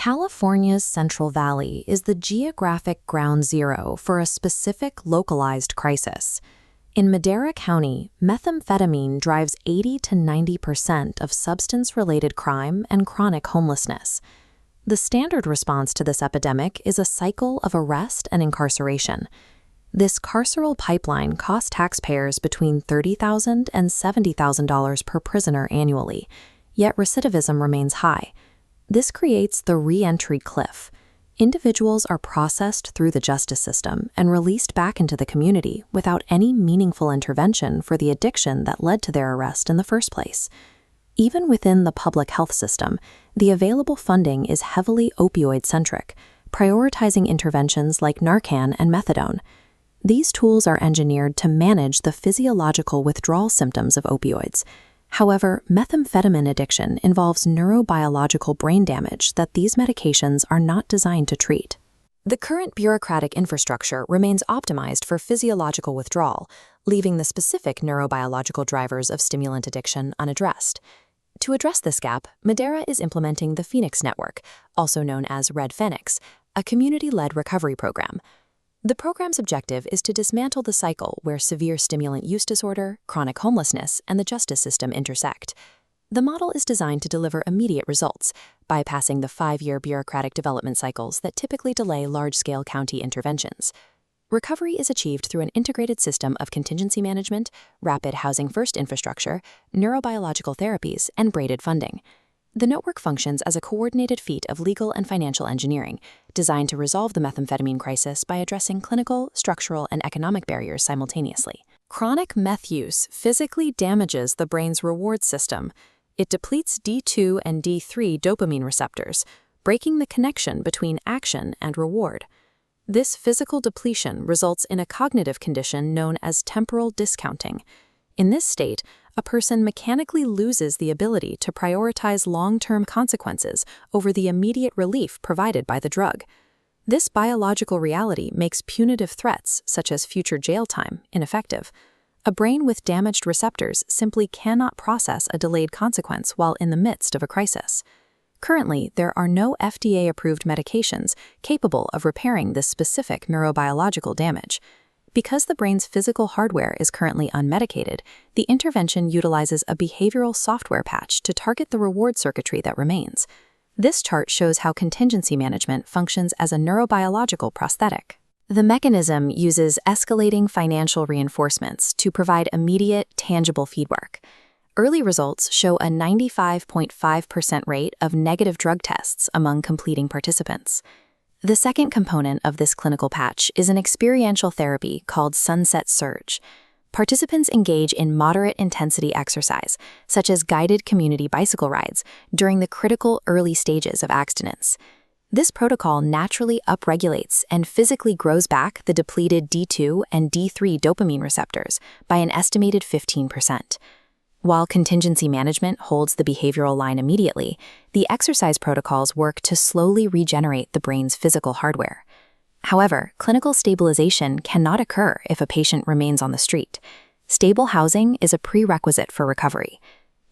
California's Central Valley is the geographic ground zero for a specific localized crisis. In Madera County, methamphetamine drives 80 to 90% of substance-related crime and chronic homelessness. The standard response to this epidemic is a cycle of arrest and incarceration. This carceral pipeline costs taxpayers between $30,000 and $70,000 per prisoner annually, yet recidivism remains high. This creates the re-entry cliff. Individuals are processed through the justice system and released back into the community without any meaningful intervention for the addiction that led to their arrest in the first place. Even within the public health system, the available funding is heavily opioid-centric, prioritizing interventions like Narcan and methadone. These tools are engineered to manage the physiological withdrawal symptoms of opioids. However, methamphetamine addiction involves neurobiological brain damage that these medications are not designed to treat. The current bureaucratic infrastructure remains optimized for physiological withdrawal, leaving the specific neurobiological drivers of stimulant addiction unaddressed. To address this gap, Madera is implementing the Phoenix Network, also known as Red Phoenix, a community-led recovery program. The program's objective is to dismantle the cycle where severe stimulant use disorder, chronic homelessness, and the justice system intersect. The model is designed to deliver immediate results, bypassing the 5-year bureaucratic development cycles that typically delay large-scale county interventions. Recovery is achieved through an integrated system of contingency management, rapid housing-first infrastructure, neurobiological therapies, and braided funding. The network functions as a coordinated feat of legal and financial engineering, designed to resolve the methamphetamine crisis by addressing clinical, structural, and economic barriers simultaneously. Chronic meth use physically damages the brain's reward system. It depletes D2 and D3 dopamine receptors, breaking the connection between action and reward. This physical depletion results in a cognitive condition known as temporal discounting. In this state, a person mechanically loses the ability to prioritize long-term consequences over the immediate relief provided by the drug. This biological reality makes punitive threats, such as future jail time, ineffective. A brain with damaged receptors simply cannot process a delayed consequence while in the midst of a crisis. Currently, there are no FDA-approved medications capable of repairing this specific neurobiological damage. Because the brain's physical hardware is currently unmedicated, the intervention utilizes a behavioral software patch to target the reward circuitry that remains. This chart shows how contingency management functions as a neurobiological prosthetic. The mechanism uses escalating financial reinforcements to provide immediate, tangible feedback. Early results show a 95.5% rate of negative drug tests among completing participants. The second component of this clinical patch is an experiential therapy called Sunset Surge. Participants engage in moderate-intensity exercise, such as guided community bicycle rides, during the critical early stages of abstinence. This protocol naturally upregulates and physically grows back the depleted D2 and D3 dopamine receptors by an estimated 15%. While contingency management holds the behavioral line immediately, the exercise protocols work to slowly regenerate the brain's physical hardware. However, clinical stabilization cannot occur if a patient remains on the street. Stable housing is a prerequisite for recovery.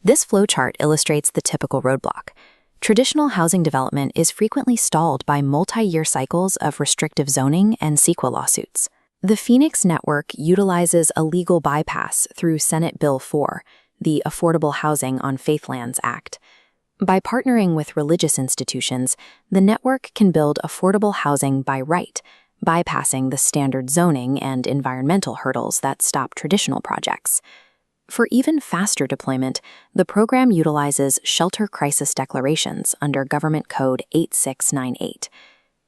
This flowchart illustrates the typical roadblock. Traditional housing development is frequently stalled by multi-year cycles of restrictive zoning and CEQA lawsuits. The Phoenix Network utilizes a legal bypass through Senate Bill 4, the Affordable Housing on Faith Lands Act. By partnering with religious institutions, the network can build affordable housing by right, bypassing the standard zoning and environmental hurdles that stop traditional projects. For even faster deployment, the program utilizes shelter crisis declarations under Government Code 8698.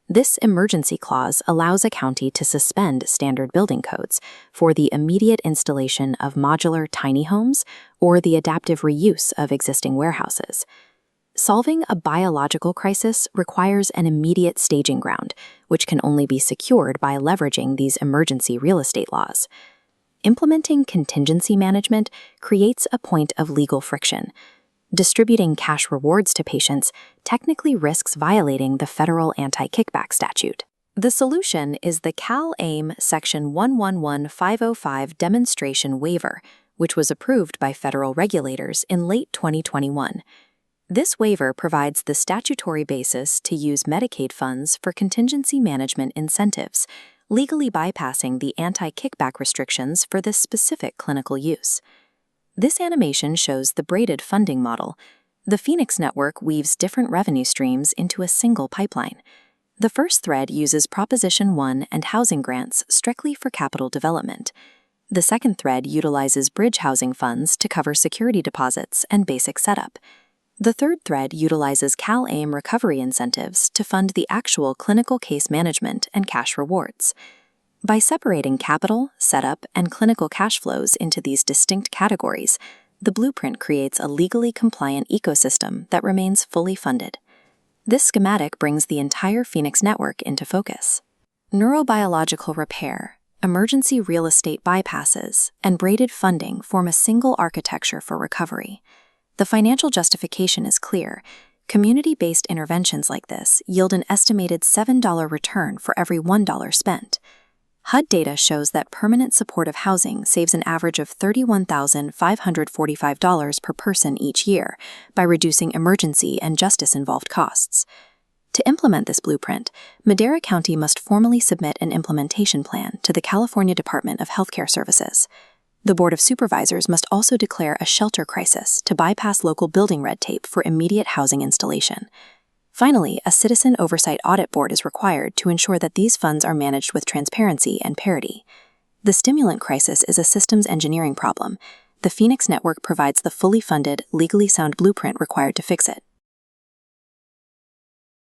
This emergency clause allows a county to suspend standard building codes for the immediate installation of modular tiny homes or the adaptive reuse of existing warehouses. Solving a biological crisis requires an immediate staging ground, which can only be secured by leveraging these emergency real estate laws. Implementing contingency management creates a point of legal friction. Distributing cash rewards to patients technically risks violating the federal anti-kickback statute. The solution is the Cal-AIM Section 111505 demonstration waiver, which was approved by federal regulators in late 2021. This waiver provides the statutory basis to use Medicaid funds for contingency management incentives, legally bypassing the anti-kickback restrictions for this specific clinical use. This animation shows the braided funding model. The Phoenix network weaves different revenue streams into a single pipeline. The first thread uses Proposition 1 and housing grants strictly for capital development. The second thread utilizes bridge housing funds to cover security deposits and basic setup. The third thread utilizes CalAIM recovery incentives to fund the actual clinical case management and cash rewards. By separating capital, setup, and clinical cash flows into these distinct categories, the blueprint creates a legally compliant ecosystem that remains fully funded. This schematic brings the entire Phoenix network into focus. Neurobiological repair, emergency real estate bypasses, and braided funding form a single architecture for recovery. The financial justification is clear. Community-based interventions like this yield an estimated $7 return for every $1 spent. HUD data shows that permanent supportive housing saves an average of $31,545 per person each year by reducing emergency and justice-involved costs. To implement this blueprint, Madera County must formally submit an implementation plan to the California Department of Healthcare Services. The Board of Supervisors must also declare a shelter crisis to bypass local building red tape for immediate housing installation. Finally, a citizen oversight audit board is required to ensure that these funds are managed with transparency and parity. The stimulant crisis is a systems engineering problem. The Phoenix network provides the fully funded, legally sound blueprint required to fix it.